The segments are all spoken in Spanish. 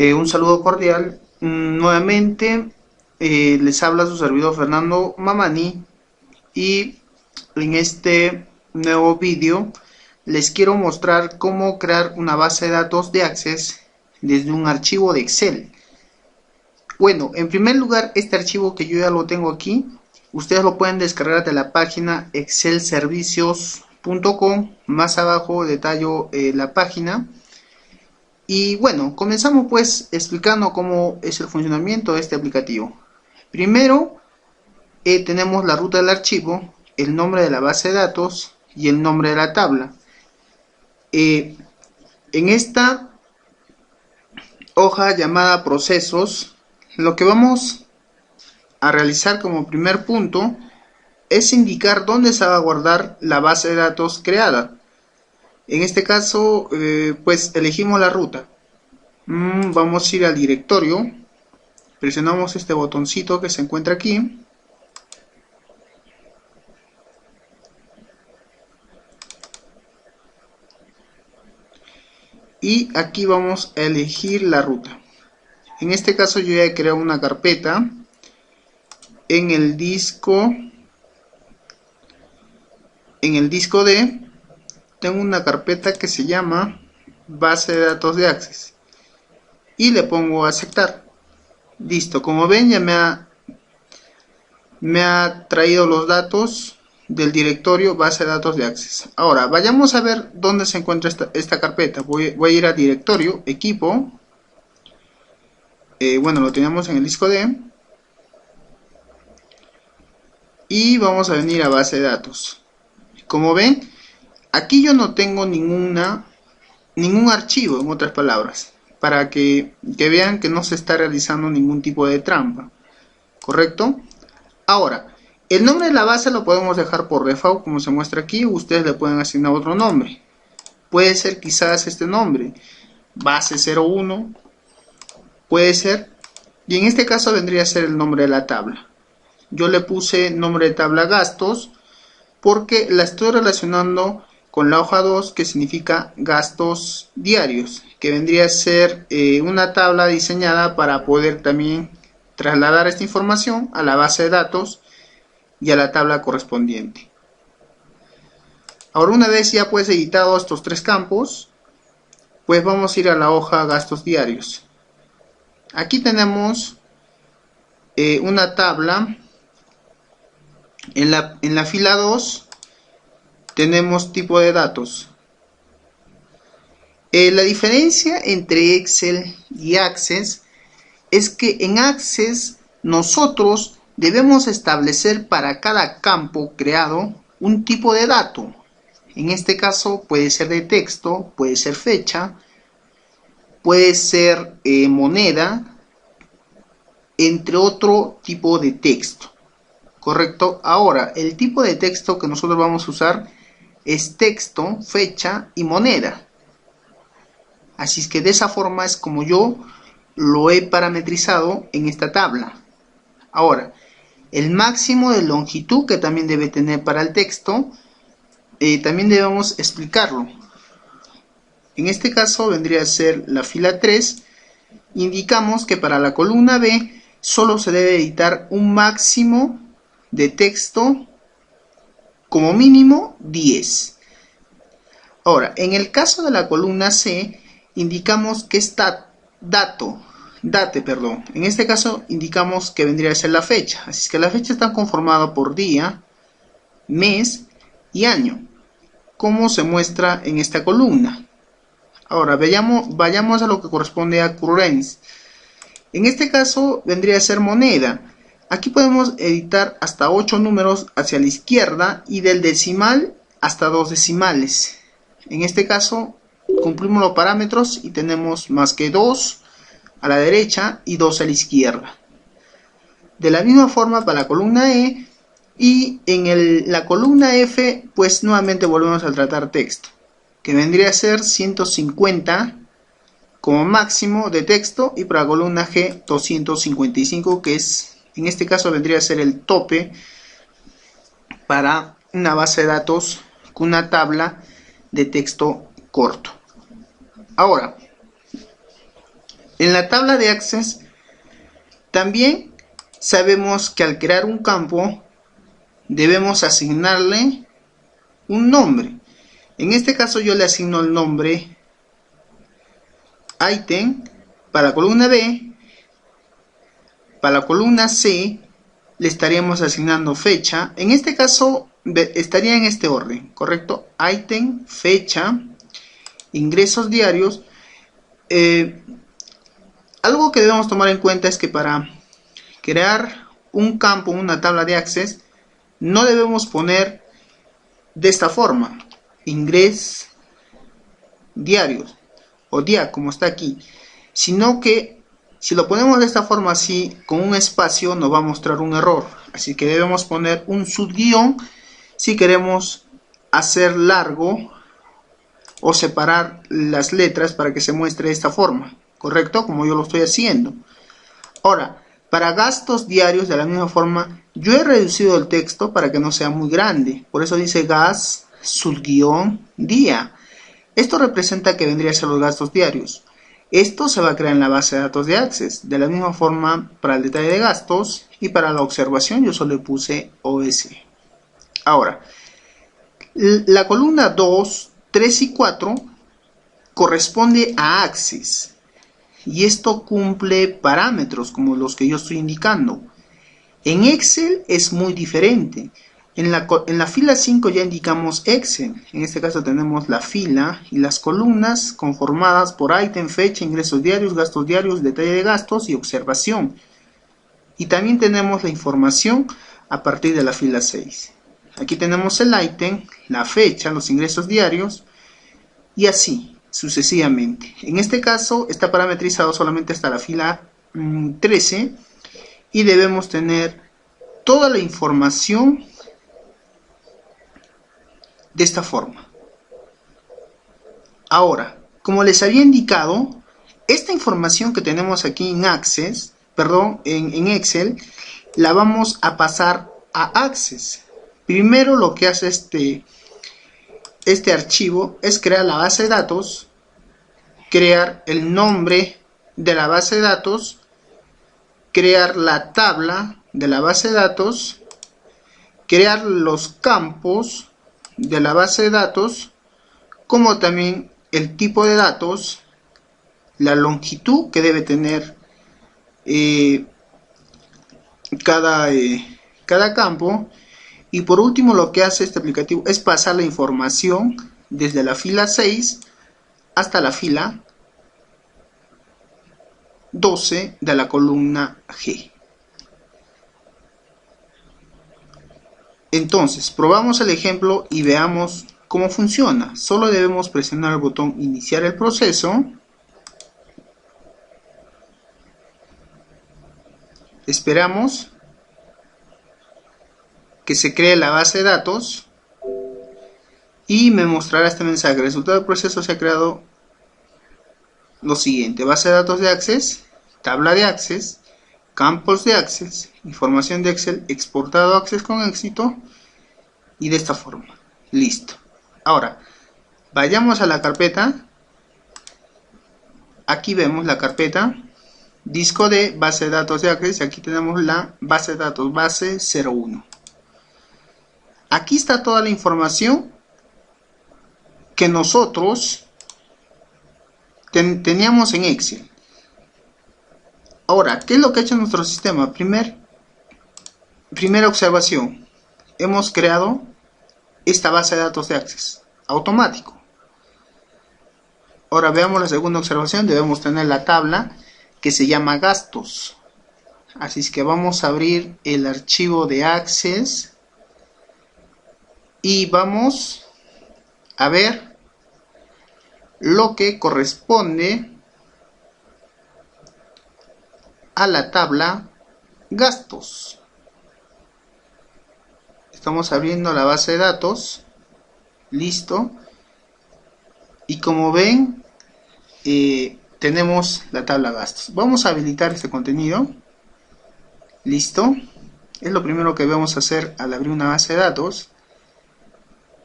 Un saludo cordial. Nuevamente les habla su servidor Fernando Mamani y en este nuevo vídeo les quiero mostrar cómo crear una base de datos de Access desde un archivo de Excel. Bueno, en primer lugar, este archivo que yo ya lo tengo aquí, ustedes lo pueden descargar de la página excelservicios.com. Más abajo detallo la página. Y bueno, comenzamos pues explicando cómo es el funcionamiento de este aplicativo. Primero tenemos la ruta del archivo, el nombre de la base de datos y el nombre de la tabla. En esta hoja llamada procesos, lo que vamos a realizar como primer punto es indicar dónde se va a guardar la base de datos creada. En este caso, pues elegimos la ruta. Vamos a ir al directorio. Presionamos este botoncito que se encuentra aquí. Y aquí vamos a elegir la ruta. En este caso yo ya he creado una carpeta. En el disco D tengo una carpeta que se llama base de datos de Access y le pongo a aceptar. Listo, como ven ya me ha traído los datos del directorio base de datos de Access. Ahora vayamos a ver dónde se encuentra esta carpeta. Voy a ir a directorio, equipo. Bueno, lo tenemos en el disco D. Y vamos a venir a base de datos. Como ven, aquí yo no tengo ningún archivo, en otras palabras, para que vean que no se está realizando ningún tipo de trampa, ¿correcto? Ahora, el nombre de la base lo podemos dejar por default, como se muestra aquí. Ustedes le pueden asignar otro nombre. Puede ser quizás este nombre, base 01, puede ser, y en este caso vendría a ser el nombre de la tabla. Yo le puse nombre de tabla gastos porque la estoy relacionando con la hoja 2, que significa gastos diarios, que vendría a ser una tabla diseñada para poder también trasladar esta información a la base de datos y a la tabla correspondiente. Ahora, una vez ya pues editado estos tres campos, pues vamos a ir a la hoja gastos diarios. Aquí tenemos una tabla. En la fila 2 tenemos tipo de datos. La diferencia entre Excel y Access es que en Access nosotros debemos establecer para cada campo creado un tipo de dato. En este caso puede ser de texto, puede ser fecha, puede ser moneda, entre otro tipo de texto. ¿Correcto? Ahora, el tipo de texto que nosotros vamos a usar es texto, fecha y moneda. Así es que de esa forma es como yo lo he parametrizado en esta tabla. Ahora, el máximo de longitud que también debe tener para el texto, también debemos explicarlo. En este caso vendría a ser la fila 3. Indicamos que para la columna B solo se debe editar un máximo de texto, como mínimo 10. Ahora, en el caso de la columna C, indicamos que está date, en este caso indicamos que vendría a ser la fecha. Así es que la fecha está conformada por día, mes y año, como se muestra en esta columna. Ahora vayamos a lo que corresponde a currency. En este caso vendría a ser moneda. Aquí podemos editar hasta 8 números hacia la izquierda y del decimal hasta 2 decimales. En este caso cumplimos los parámetros y tenemos más que 2 a la derecha y 2 a la izquierda. De la misma forma para la columna E, y en la columna F pues nuevamente volvemos a tratar texto, que vendría a ser 150 como máximo de texto, y para la columna G 255, que es, en este caso vendría a ser el tope para una base de datos con una tabla de texto corto. Ahora, En la tabla de Access también sabemos que al crear un campo debemos asignarle un nombre. En este caso yo le asigno el nombre Item. Para la columna B, para la columna C le estaríamos asignando fecha. En este caso estaría en este orden, ¿correcto? Item, fecha, ingresos diarios. Algo que debemos tomar en cuenta es que para crear un campo, una tabla de Access, no debemos poner de esta forma, ingresos diarios o día, como está aquí, sino que si lo ponemos de esta forma así, con un espacio, nos va a mostrar un error. Así que debemos poner un subguión si queremos hacer largo o separar las letras para que se muestre de esta forma, ¿correcto? Como yo lo estoy haciendo. Ahora, para gastos diarios, de la misma forma, yo he reducido el texto para que no sea muy grande. Por eso dice gas, subguión, día. Esto representa que vendría a ser los gastos diarios. Esto se va a crear en la base de datos de Access. De la misma forma, para el detalle de gastos y para la observación, yo solo le puse OS. Ahora, la columna 2, 3 y 4 corresponde a Access. Y esto cumple parámetros como los que yo estoy indicando. En Excel es muy diferente. En la fila 5 ya indicamos Excel. En este caso tenemos la fila y las columnas conformadas por ítem, fecha, ingresos diarios, gastos diarios, detalle de gastos y observación. Y también tenemos la información a partir de la fila 6. Aquí tenemos el ítem, la fecha, los ingresos diarios y así sucesivamente. En este caso está parametrizado solamente hasta la fila 13 y debemos tener toda la información de esta forma. Ahora, como les había indicado, esta información que tenemos aquí en Access, en Excel, la vamos a pasar a Access. Primero lo que hace este archivo es crear la base de datos, crear el nombre de la base de datos, crear la tabla de la base de datos, crear los campos de la base de datos, como también el tipo de datos, la longitud que debe tener cada campo. Y por último, lo que hace este aplicativo es pasar la información desde la fila 6 hasta la fila 12 de la columna G. Entonces, probamos el ejemplo y veamos cómo funciona. Solo debemos presionar el botón iniciar el proceso. Esperamos que se cree la base de datos y me mostrará este mensaje. El resultado del proceso se ha creado lo siguiente: base de datos de Access, tabla de Access, campos de Access, información de Excel, exportado a Access con éxito y de esta forma. Listo. Ahora, vayamos a la carpeta. Aquí vemos la carpeta disco de base de datos de Access y aquí tenemos la base de datos, base 01. Aquí está toda la información que nosotros teníamos en Excel. Ahora, ¿qué es lo que ha hecho nuestro sistema? Primera observación. Hemos creado esta base de datos de Access automático. Ahora veamos la segunda observación. Debemos tener la tabla que se llama gastos. Así es que vamos a abrir el archivo de Access y vamos a ver lo que corresponde a la tabla gastos. Estamos abriendo la base de datos. Listo. Y como ven, tenemos la tabla gastos. Vamos a habilitar este contenido. Listo. Es lo primero que vamos a hacer al abrir una base de datos.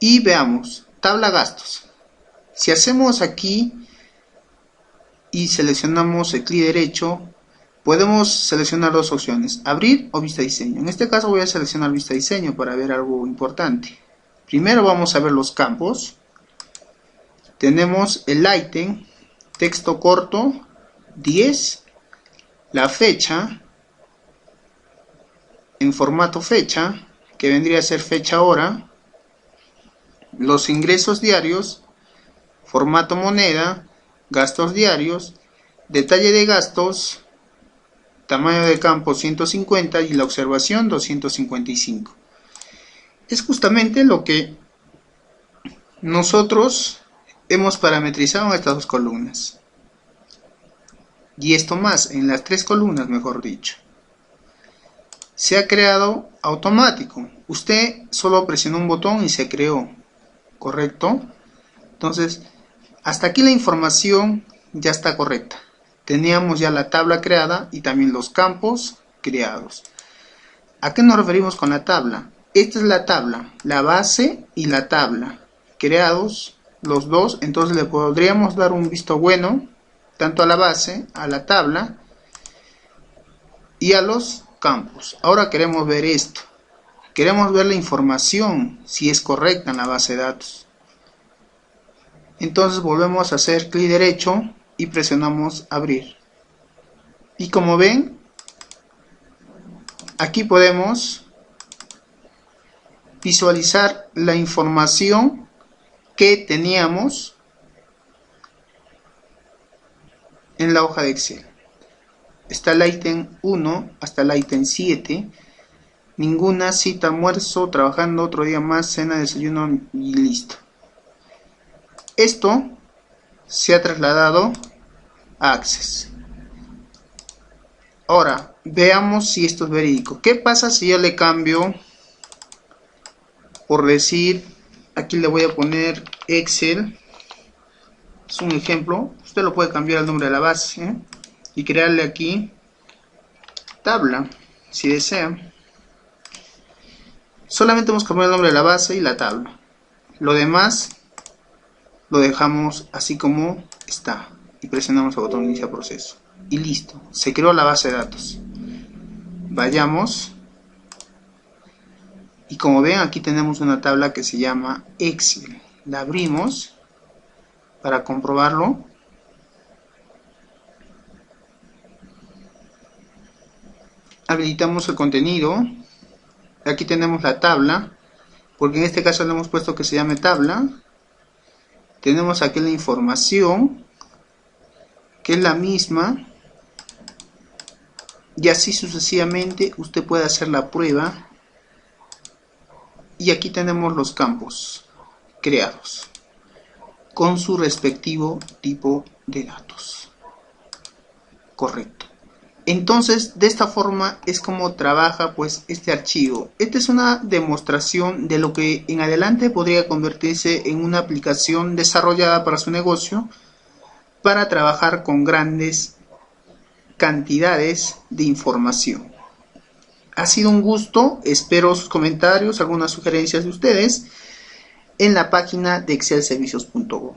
Y veamos, tabla gastos. Si hacemos aquí y seleccionamos el clic derecho, podemos seleccionar dos opciones, abrir o vista diseño. En este caso voy a seleccionar vista diseño para ver algo importante. Primero vamos a ver los campos. Tenemos el ítem, texto corto, 10, la fecha, en formato fecha, que vendría a ser fecha hora, los ingresos diarios, formato moneda, gastos diarios, detalle de gastos, tamaño de campo 150 y la observación 255. Es justamente lo que nosotros hemos parametrizado en estas dos columnas. Y esto más, en las tres columnas, mejor dicho. Se ha creado automático. Usted solo presionó un botón y se creó. ¿Correcto? Entonces, hasta aquí la información ya está correcta. Teníamos ya la tabla creada y también los campos creados. ¿A qué nos referimos con la tabla? Esta es la tabla, la base y la tabla. Creados los dos, entonces le podríamos dar un visto bueno tanto a la base, a la tabla y a los campos. Ahora queremos ver esto. Queremos ver la información, si es correcta en la base de datos. Entonces volvemos a hacer clic derecho y presionamos abrir. Y como ven, aquí podemos visualizar la información que teníamos en la hoja de Excel. Está el ítem 1 hasta el ítem 7. Ninguna cita, almuerzo, trabajando otro día más, cena, desayuno y listo. Esto se ha trasladado a Access. Ahora, veamos si esto es verídico. ¿Qué pasa si yo le cambio, por decir, aquí le voy a poner Excel? Es un ejemplo. Usted lo puede cambiar el nombre de la base, y crearle aquí tabla, si desea. Solamente vamos a cambiar el nombre de la base y la tabla. Lo demás lo dejamos así como está y presionamos el botón iniciar proceso y listo, se creó la base de datos. Vayamos y como ven, aquí tenemos una tabla que se llama Excel. La abrimos para comprobarlo. Habilitamos el contenido. Aquí tenemos la tabla, porque en este caso le hemos puesto que se llame tabla. Tenemos aquí la información, que es la misma, y así sucesivamente usted puede hacer la prueba. Y aquí tenemos los campos creados con su respectivo tipo de datos. Correcto. Entonces, de esta forma es como trabaja pues este archivo. Esta es una demostración de lo que en adelante podría convertirse en una aplicación desarrollada para su negocio para trabajar con grandes cantidades de información. Ha sido un gusto, espero sus comentarios, algunas sugerencias de ustedes en la página de excelservicios.com.